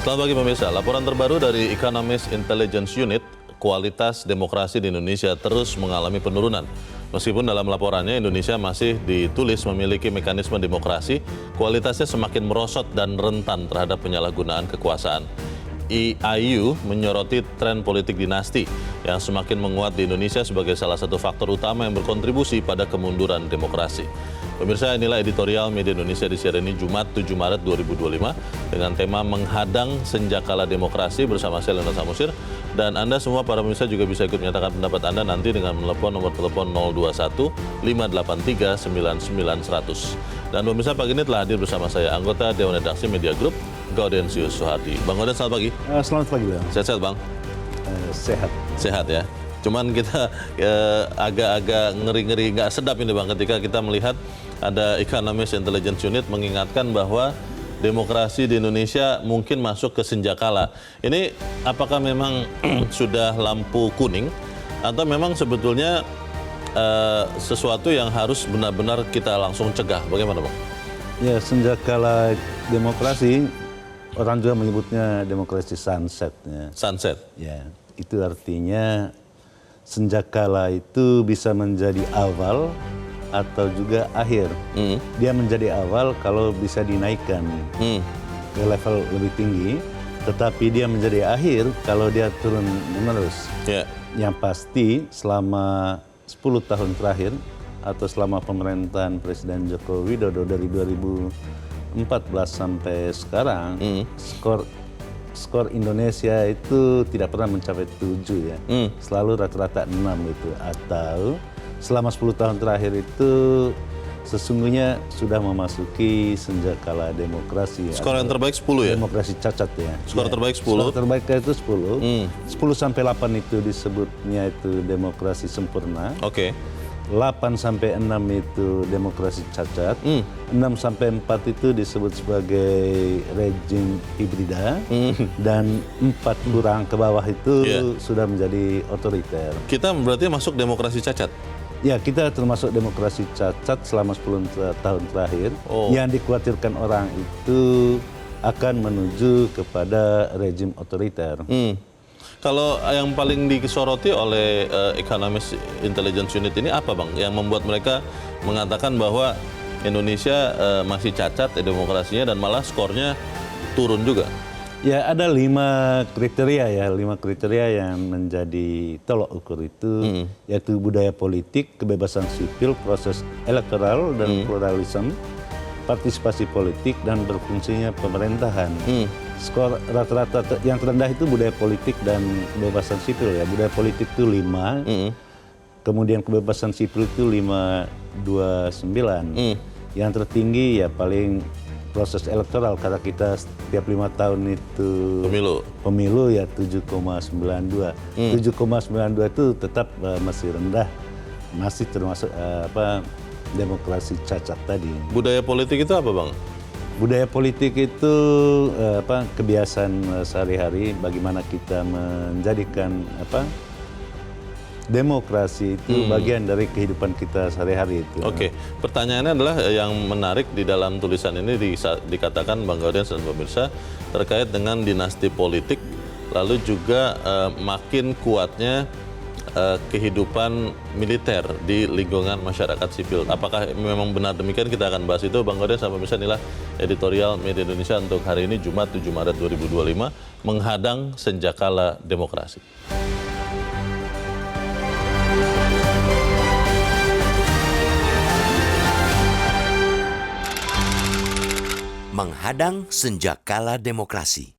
Selamat pagi pemirsa, laporan terbaru dari Economist Intelligence Unit, kualitas demokrasi di Indonesia terus mengalami penurunan. Meskipun dalam laporannya Indonesia masih ditulis memiliki mekanisme demokrasi, kualitasnya semakin merosot dan rentan terhadap penyalahgunaan kekuasaan. EIU menyoroti tren politik dinasti yang semakin menguat di Indonesia sebagai salah satu faktor utama yang berkontribusi pada kemunduran demokrasi. Pemirsa, inilah editorial Media Indonesia di siaran ini Jumat 7 Maret 2025 dengan tema menghadang senjakala demokrasi bersama saya Leonard Samusir. Dan Anda semua para pemirsa juga bisa ikut menyatakan pendapat Anda nanti dengan menelepon nomor telepon 021 583 9900. Dan pemirsa, pagi ini telah hadir bersama saya anggota Dewan Redaksi Media Group, Gaudensius Suhardi. Bang Gauden, selamat pagi. Selamat pagi, Bang. Sehat-sehat, Bang? Sehat. Sehat ya. Cuman kita agak-agak ngeri-ngeri, nggak sedap ini Bang ketika kita melihat ada Economist Intelligence Unit mengingatkan bahwa demokrasi di Indonesia mungkin masuk ke senjakala. Ini apakah memang sudah lampu kuning atau memang sebetulnya sesuatu yang harus benar-benar kita langsung cegah? Bagaimana Bang? Ya, senjakala demokrasi, orang juga menyebutnya demokrasi sunset. Ya. Sunset? Ya, itu artinya senjakala itu bisa menjadi awal atau juga akhir. Dia menjadi awal kalau bisa dinaikkan ke level lebih tinggi, tetapi dia menjadi akhir kalau dia turun menerus. Yeah. Yang pasti selama 10 tahun terakhir atau selama pemerintahan Presiden Joko Widodo dari 2014 sampai sekarang, skor Indonesia itu tidak pernah mencapai 7 ya. Selalu rata-rata 6 gitu. Atau selama 10 tahun terakhir itu sesungguhnya sudah memasuki senjakala demokrasi. Skor yang terbaik 10 ya? Demokrasi cacat ya. Skor terbaik 10? Skor terbaik itu 10. 10 sampai 8 itu disebutnya itu demokrasi sempurna. Oke. 8 sampai 6 itu demokrasi cacat. 6 sampai 4 itu disebut sebagai rejim hibrida. Dan 4 kurang ke bawah itu sudah menjadi otoriter. Kita berarti masuk demokrasi cacat? Ya, kita termasuk demokrasi cacat selama 10 tahun terakhir. Yang dikhawatirkan orang itu akan menuju kepada rejim otoriter. Kalau yang paling disoroti oleh Economist Intelligence Unit ini apa Bang? Yang membuat mereka mengatakan bahwa Indonesia masih cacat demokrasinya dan malah skornya turun juga? Ya, ada 5 kriteria ya, 5 kriteria yang menjadi tolok ukur itu, yaitu budaya politik, kebebasan sipil, proses elektoral dan pluralisme, partisipasi politik dan berfungsinya pemerintahan. Skor rata-rata yang terendah itu budaya politik dan kebebasan sipil ya. Budaya politik itu 5, kemudian kebebasan sipil itu 5,29. Yang tertinggi ya paling proses elektoral, karena kita setiap 5 tahun itu pemilu ya 7,92. 7,92 itu tetap masih rendah, masih termasuk demokrasi cacat tadi. Budaya politik itu apa Bang? Budaya politik itu kebiasaan sehari-hari, bagaimana kita menjadikan demokrasi itu bagian dari kehidupan kita sehari-hari itu. Oke, pertanyaannya adalah yang menarik di dalam tulisan ini dikatakan Bang Gauden dan pemirsa terkait dengan dinasti politik, lalu juga makin kuatnya kehidupan militer di lingkungan masyarakat sipil. Apakah memang benar demikian? Kita akan bahas itu Bang Gauden sama pemirsa. Inilah editorial Media Indonesia untuk hari ini Jumat 7 Maret 2025, menghadang senjakala demokrasi. Menghadang senjakala demokrasi.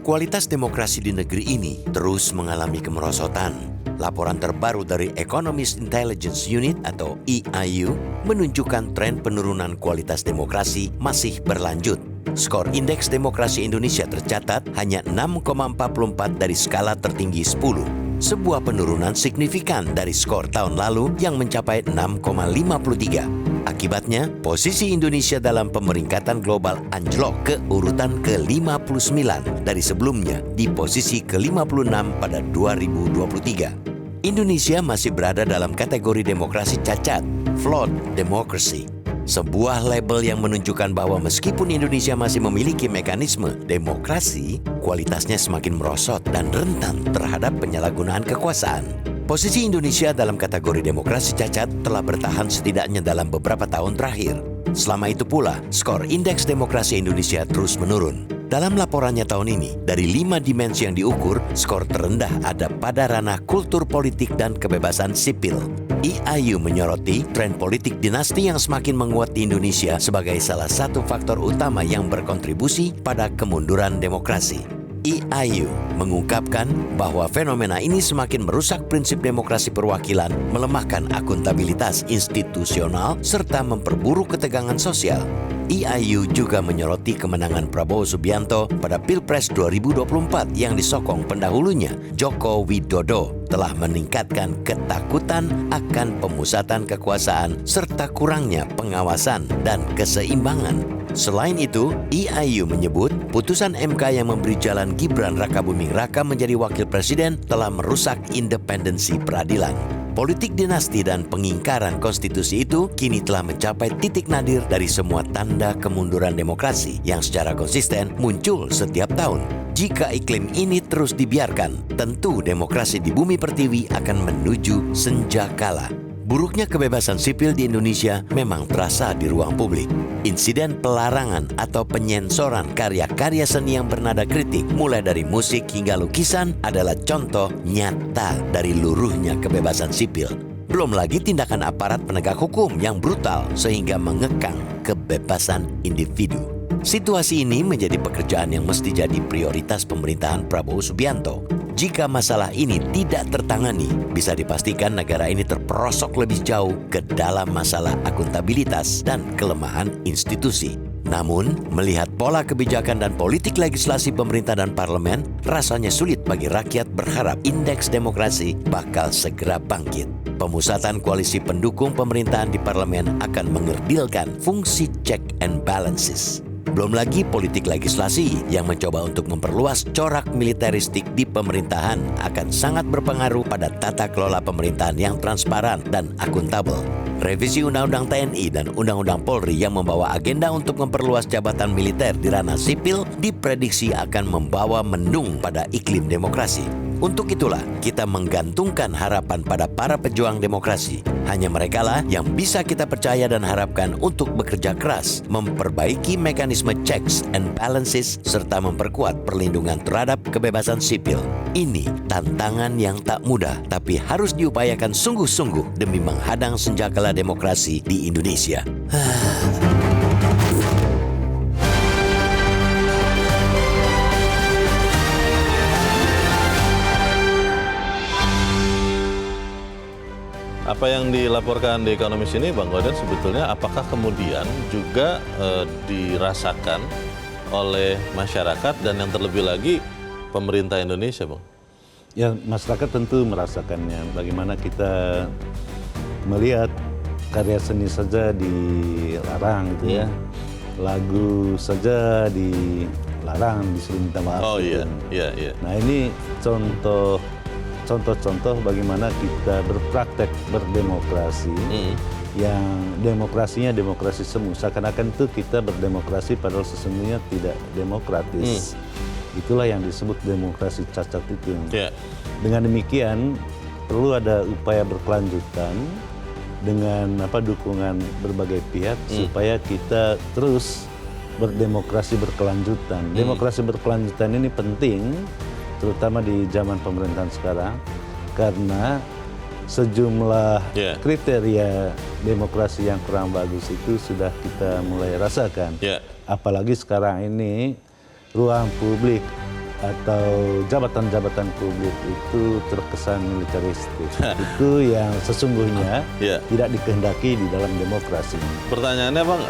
Kualitas demokrasi di negeri ini terus mengalami kemerosotan. Laporan terbaru dari Economist Intelligence Unit atau EIU menunjukkan tren penurunan kualitas demokrasi masih berlanjut. Skor Indeks Demokrasi Indonesia tercatat hanya 6,44 dari skala tertinggi 10. Sebuah penurunan signifikan dari skor tahun lalu yang mencapai 6,53. Akibatnya, posisi Indonesia dalam pemeringkatan global anjlok ke urutan ke-59 dari sebelumnya di posisi ke-56 pada 2023. Indonesia masih berada dalam kategori demokrasi cacat, flawed democracy. Sebuah label yang menunjukkan bahwa meskipun Indonesia masih memiliki mekanisme demokrasi, kualitasnya semakin merosot dan rentan terhadap penyalahgunaan kekuasaan. Posisi Indonesia dalam kategori demokrasi cacat telah bertahan setidaknya dalam beberapa tahun terakhir. Selama itu pula, skor Indeks Demokrasi Indonesia terus menurun. Dalam laporannya tahun ini, dari 5 dimensi yang diukur, skor terendah ada pada ranah kultur politik dan kebebasan sipil. IAU menyoroti tren politik dinasti yang semakin menguat di Indonesia sebagai salah satu faktor utama yang berkontribusi pada kemunduran demokrasi. IAU mengungkapkan bahwa fenomena ini semakin merusak prinsip demokrasi perwakilan, melemahkan akuntabilitas institusional, serta memperburuk ketegangan sosial. IAU juga menyoroti kemenangan Prabowo Subianto pada Pilpres 2024 yang disokong pendahulunya, Joko Widodo, telah meningkatkan ketakutan akan pemusatan kekuasaan serta kurangnya pengawasan dan keseimbangan. Selain itu, IAU menyebut putusan MK yang memberi jalan Gibran Rakabuming Raka menjadi wakil presiden telah merusak independensi peradilan. Politik dinasti dan pengingkaran konstitusi itu kini telah mencapai titik nadir dari semua tanda kemunduran demokrasi yang secara konsisten muncul setiap tahun. Jika iklim ini terus dibiarkan, tentu demokrasi di bumi pertiwi akan menuju senjakala. Buruknya kebebasan sipil di Indonesia memang terasa di ruang publik. Insiden pelarangan atau penyensoran karya-karya seni yang bernada kritik, mulai dari musik hingga lukisan, adalah contoh nyata dari luruhnya kebebasan sipil. Belum lagi tindakan aparat penegak hukum yang brutal sehingga mengekang kebebasan individu. Situasi ini menjadi pekerjaan yang mesti jadi prioritas pemerintahan Prabowo Subianto. Jika masalah ini tidak tertangani, bisa dipastikan negara ini terperosok lebih jauh ke dalam masalah akuntabilitas dan kelemahan institusi. Namun, melihat pola kebijakan dan politik legislasi pemerintah dan parlemen, rasanya sulit bagi rakyat berharap indeks demokrasi bakal segera bangkit. Pemusatan koalisi pendukung pemerintahan di parlemen akan mengerdilkan fungsi check and balances. Belum lagi politik legislasi yang mencoba untuk memperluas corak militeristik di pemerintahan akan sangat berpengaruh pada tata kelola pemerintahan yang transparan dan akuntabel. Revisi Undang-Undang TNI dan Undang-Undang Polri yang membawa agenda untuk memperluas jabatan militer di ranah sipil diprediksi akan membawa mendung pada iklim demokrasi. Untuk itulah kita menggantungkan harapan pada para pejuang demokrasi. Hanya merekalah yang bisa kita percaya dan harapkan untuk bekerja keras, memperbaiki mekanisme checks and balances, serta memperkuat perlindungan terhadap kebebasan sipil. Ini tantangan yang tak mudah, tapi harus diupayakan sungguh-sungguh demi menghadang senjakala demokrasi di Indonesia. Apa yang dilaporkan di Ekonomis ini, Bang Goden, sebetulnya apakah kemudian juga dirasakan oleh masyarakat dan yang terlebih lagi pemerintah Indonesia, Bang? Ya, masyarakat tentu merasakannya. Bagaimana kita melihat karya seni saja dilarang gitu ya. Lagu saja dilarang, disuruh minta maaf. Oh gitu. iya. Nah, ini contoh-contoh bagaimana kita berpraktek berdemokrasi yang demokrasinya demokrasi semu. Seakan-akan itu kita berdemokrasi padahal sesungguhnya tidak demokratis. Itulah yang disebut demokrasi cacat itu. Yeah. Dengan demikian perlu ada upaya berkelanjutan dengan dukungan berbagai pihak supaya kita terus berdemokrasi berkelanjutan. Demokrasi berkelanjutan ini penting terutama di zaman pemerintahan sekarang karena sejumlah kriteria demokrasi yang kurang bagus itu sudah kita mulai rasakan. Apalagi sekarang ini ruang publik atau jabatan-jabatan publik itu terkesan militeristik. Itu yang sesungguhnya tidak dikehendaki di dalam demokrasi. Pertanyaannya, Bang,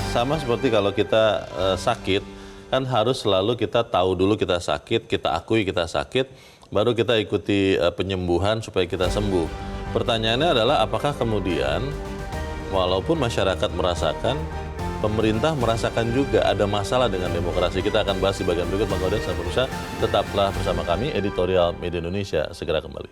sama seperti kalau kita sakit, kan harus selalu kita tahu dulu kita sakit, kita akui kita sakit, baru kita ikuti penyembuhan supaya kita sembuh. Pertanyaannya adalah apakah kemudian walaupun masyarakat merasakan, pemerintah merasakan juga ada masalah dengan demokrasi. Kita akan bahas di bagian berikut, Bang Gaudens dan pemirsa. Tetaplah bersama kami, Editorial Media Indonesia segera kembali.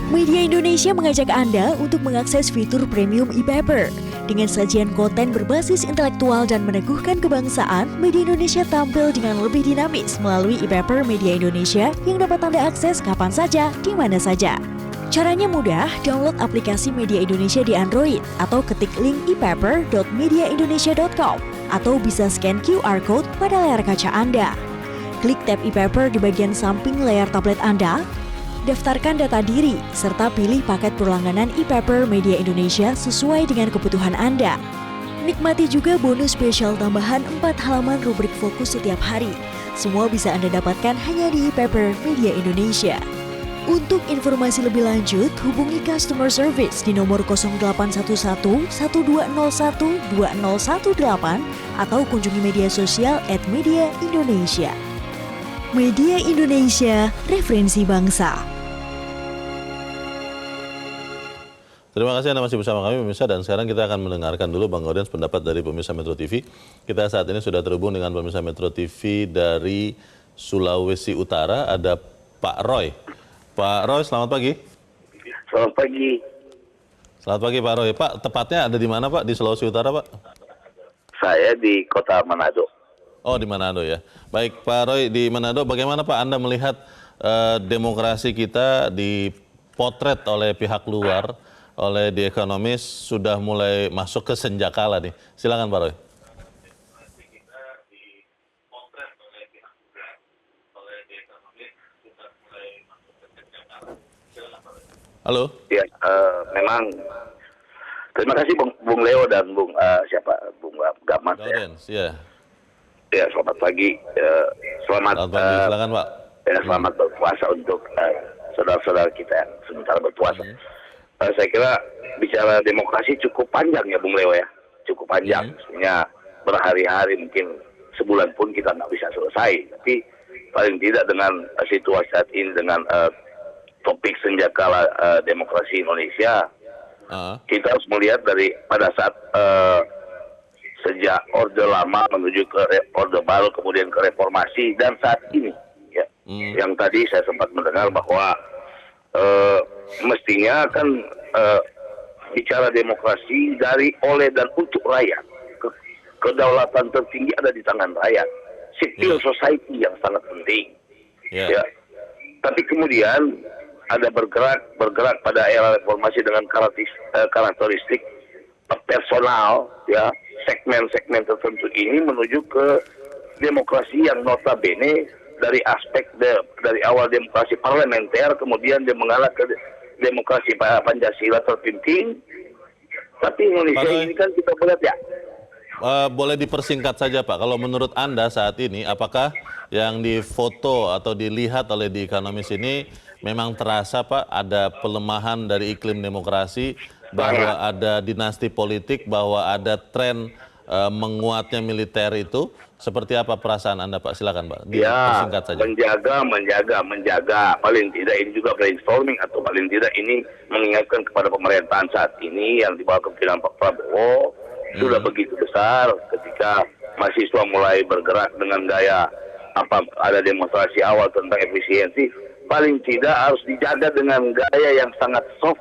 Media Indonesia mengajak Anda untuk mengakses fitur premium e-paper. Dengan sajian konten berbasis intelektual dan meneguhkan kebangsaan, Media Indonesia tampil dengan lebih dinamis melalui e-paper Media Indonesia yang dapat Anda akses kapan saja, di mana saja. Caranya mudah, download aplikasi Media Indonesia di Android atau ketik link e-paper.mediaindonesia.com atau bisa scan QR code pada layar kaca Anda. Klik tab e-paper di bagian samping layar tablet Anda, daftarkan data diri, serta pilih paket berlangganan e-paper Media Indonesia sesuai dengan kebutuhan Anda. Nikmati juga bonus spesial tambahan 4 halaman rubrik fokus setiap hari. Semua bisa Anda dapatkan hanya di e-paper Media Indonesia. Untuk informasi lebih lanjut, hubungi customer service di nomor 0811 1201 2018 atau kunjungi media sosial @Media Indonesia. Media Indonesia, referensi bangsa. Terima kasih Anda masih bersama kami pemirsa, dan sekarang kita akan mendengarkan dulu Bang Gaudens pendapat dari pemirsa Metro TV. Kita saat ini sudah terhubung dengan pemirsa Metro TV dari Sulawesi Utara, ada Pak Roy. Pak Roy, selamat pagi. Selamat pagi. Selamat pagi Pak Roy. Pak, tepatnya ada di mana Pak? Di Sulawesi Utara Pak? Saya di kota Manado. Oh, di Manado ya. Baik Pak Roy, di Manado bagaimana Pak Anda melihat demokrasi kita dipotret oleh pihak luar, oleh The Economist, sudah mulai masuk ke senjakala nih. Silakan Pak Roy. Halo. Ya, memang terima kasih Bung Leo dan Bung Gamat. Gaudens, ya. Ya, selamat pagi. Selamat pagi, silakan Pak. Ya, selamat berpuasa untuk saudara-saudara kita yang sementara berpuasa. Saya kira bicara demokrasi cukup panjang ya Bung Leo ya, cukup panjang. Sebenarnya berhari-hari, mungkin sebulan pun kita nggak bisa selesai. Tapi paling tidak dengan situasi saat ini, dengan topik senjakala demokrasi Indonesia, kita harus melihat dari pada saat sejak Orde Lama menuju ke Orde Baru, kemudian ke reformasi, dan saat ini ya, yang tadi saya sempat mendengar bahwa mestinya kan bicara demokrasi dari, oleh, dan untuk rakyat. Kedaulatan tertinggi ada di tangan rakyat. Civil society yang sangat penting. Ya. Tapi kemudian ada bergerak pada era reformasi dengan karakteristik personal, ya, segmen-segmen tertentu ini menuju ke demokrasi yang notabene dari aspek dari awal demokrasi parlementer, kemudian dia mengarah ke demokrasi Pancasila terpimpin. Tapi Indonesia ini kan kita melihat ya. Boleh dipersingkat saja Pak, kalau menurut Anda saat ini, apakah yang difoto atau dilihat oleh The Economist ini memang terasa Pak ada pelemahan dari iklim demokrasi, bahwa ada dinasti politik, bahwa ada tren menguatnya militer itu? Seperti apa perasaan Anda Pak? Silakan Pak, dipersingkat saja. Menjaga. Paling tidak ini juga brainstorming, atau paling tidak ini mengingatkan kepada pemerintahan saat ini yang dibawa kepemimpinan Pak Prabowo. Sudah begitu besar ketika mahasiswa mulai bergerak dengan gaya ada demonstrasi awal tentang efisiensi, paling tidak harus dijaga dengan gaya yang sangat soft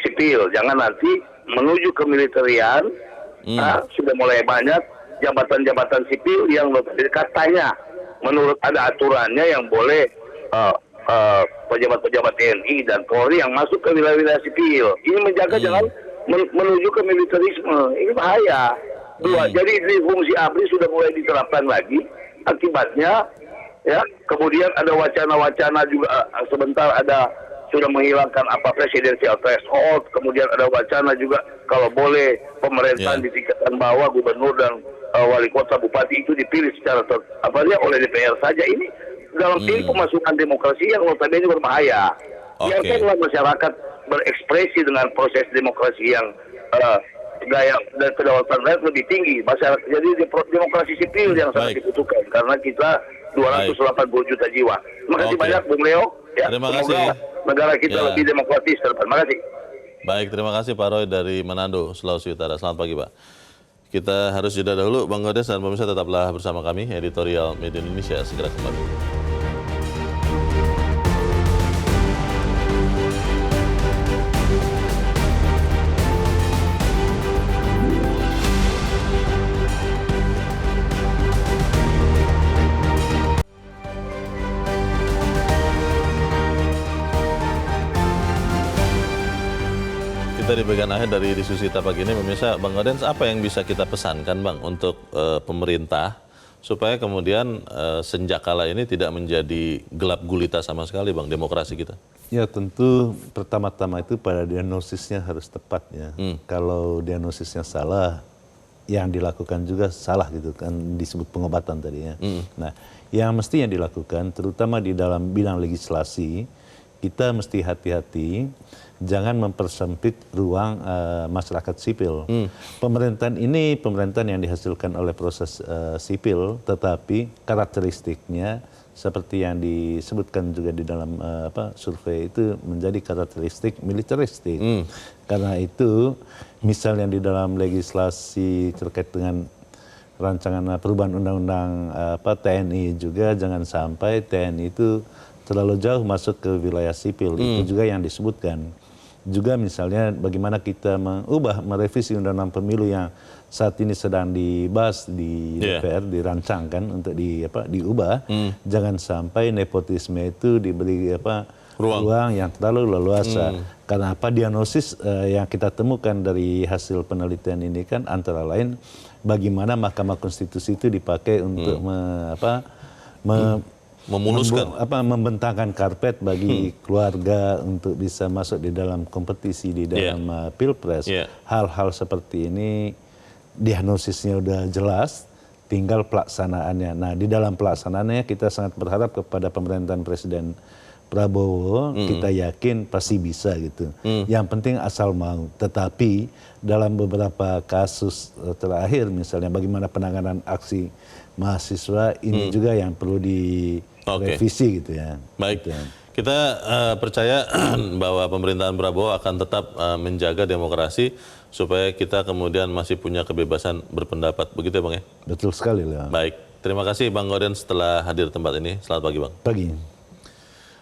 sipil. Jangan nanti menuju ke militerian, sudah mulai banyak jabatan-jabatan sipil yang katanya menurut ada aturannya yang boleh pejabat-pejabat TNI dan Polri yang masuk ke wilayah-wilayah sipil. Ini menjaga jangan menuju ke militerisme. Ini bahaya. Dua, jadi fungsi ABRI sudah mulai diterapkan lagi. Akibatnya, ya, kemudian ada wacana-wacana juga sebentar ada sudah menghilangkan presidensial threshold. Kemudian ada wacana juga kalau boleh pemerintahan di tingkatan bawah, gubernur dan wali kota, bupati itu dipilih secara oleh DPR saja. Ini dalam tim pemasukan demokrasi yang notabene berbahaya. Biarkanlah masyarakat berekspresi dengan proses demokrasi yang gaya dan kedaulatan rakyat lebih tinggi. Masyarakat, jadi demokrasi sipil yang sangat dibutuhkan karena kita 280 juta jiwa. Terima kasih banyak Bung Leo. Ya, Terima semoga kasih. negara kita lebih demokratis ke depan. Terima kasih. Baik, terima kasih Pak Roy dari Manado, Sulawesi Utara. Selamat pagi Pak. Kita harus jeda dahulu, Bang Godes dan pemirsa tetaplah bersama kami, Editorial Media Indonesia segera kembali. Kita di bagian akhir dari diskusi kita pagi ini, pemirsa, Bang Godens, apa yang bisa kita pesankan Bang untuk pemerintah supaya kemudian senjakala ini tidak menjadi gelap gulita sama sekali Bang, demokrasi kita? Ya tentu pertama-tama itu pada diagnosisnya harus tepat ya. Kalau diagnosisnya salah, yang dilakukan juga salah gitu kan, disebut pengobatan tadi ya. Nah, yang mestinya dilakukan terutama di dalam bidang legislasi, kita mesti hati-hati jangan mempersempit ruang masyarakat sipil. Pemerintahan ini pemerintahan yang dihasilkan oleh proses sipil, tetapi karakteristiknya seperti yang disebutkan juga di dalam survei itu menjadi karakteristik militeristik. Karena itu, misalnya di dalam legislasi terkait dengan rancangan perubahan undang-undang TNI juga jangan sampai TNI itu terlalu jauh masuk ke wilayah sipil. Itu juga yang disebutkan. Juga misalnya bagaimana kita merevisi undang-undang pemilu yang saat ini sedang dibahas di DPR, dirancangkan untuk diubah. Jangan sampai nepotisme itu diberi ruang yang terlalu leluasa. Karena diagnosis yang kita temukan dari hasil penelitian ini kan antara lain bagaimana Mahkamah Konstitusi itu dipakai untuk memuluskan, membentangkan karpet bagi keluarga untuk bisa masuk di dalam kompetisi di dalam pilpres. Hal-hal seperti ini diagnosisnya udah jelas, tinggal pelaksanaannya. Nah, di dalam pelaksanaannya kita sangat berharap kepada pemerintahan Presiden Prabowo, kita yakin pasti bisa gitu. Yang penting asal mau. Tetapi dalam beberapa kasus terakhir, misalnya bagaimana penanganan aksi mahasiswa, ini juga yang perlu direvisi gitu ya. Baik, gitu ya. Kita percaya bahwa pemerintahan Prabowo akan tetap menjaga demokrasi supaya kita kemudian masih punya kebebasan berpendapat. Begitu ya Bang ya? Betul sekali lah. Baik, terima kasih Bang Godens setelah hadir di tempat ini. Selamat pagi Bang. Pagi.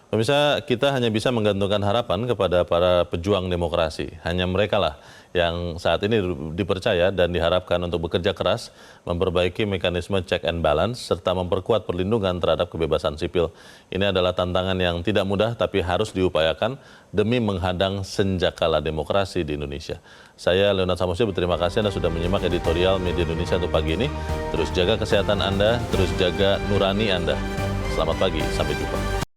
Pemirsa, kita hanya bisa menggantungkan harapan kepada para pejuang demokrasi. Hanya mereka lah yang saat ini dipercaya dan diharapkan untuk bekerja keras, memperbaiki mekanisme check and balance, serta memperkuat perlindungan terhadap kebebasan sipil. Ini adalah tantangan yang tidak mudah tapi harus diupayakan demi menghadang senjakala demokrasi di Indonesia. Saya Leonard Samosir berterima kasih Anda sudah menyimak Editorial Media Indonesia untuk pagi ini. Terus jaga kesehatan Anda, terus jaga nurani Anda. Selamat pagi, sampai jumpa.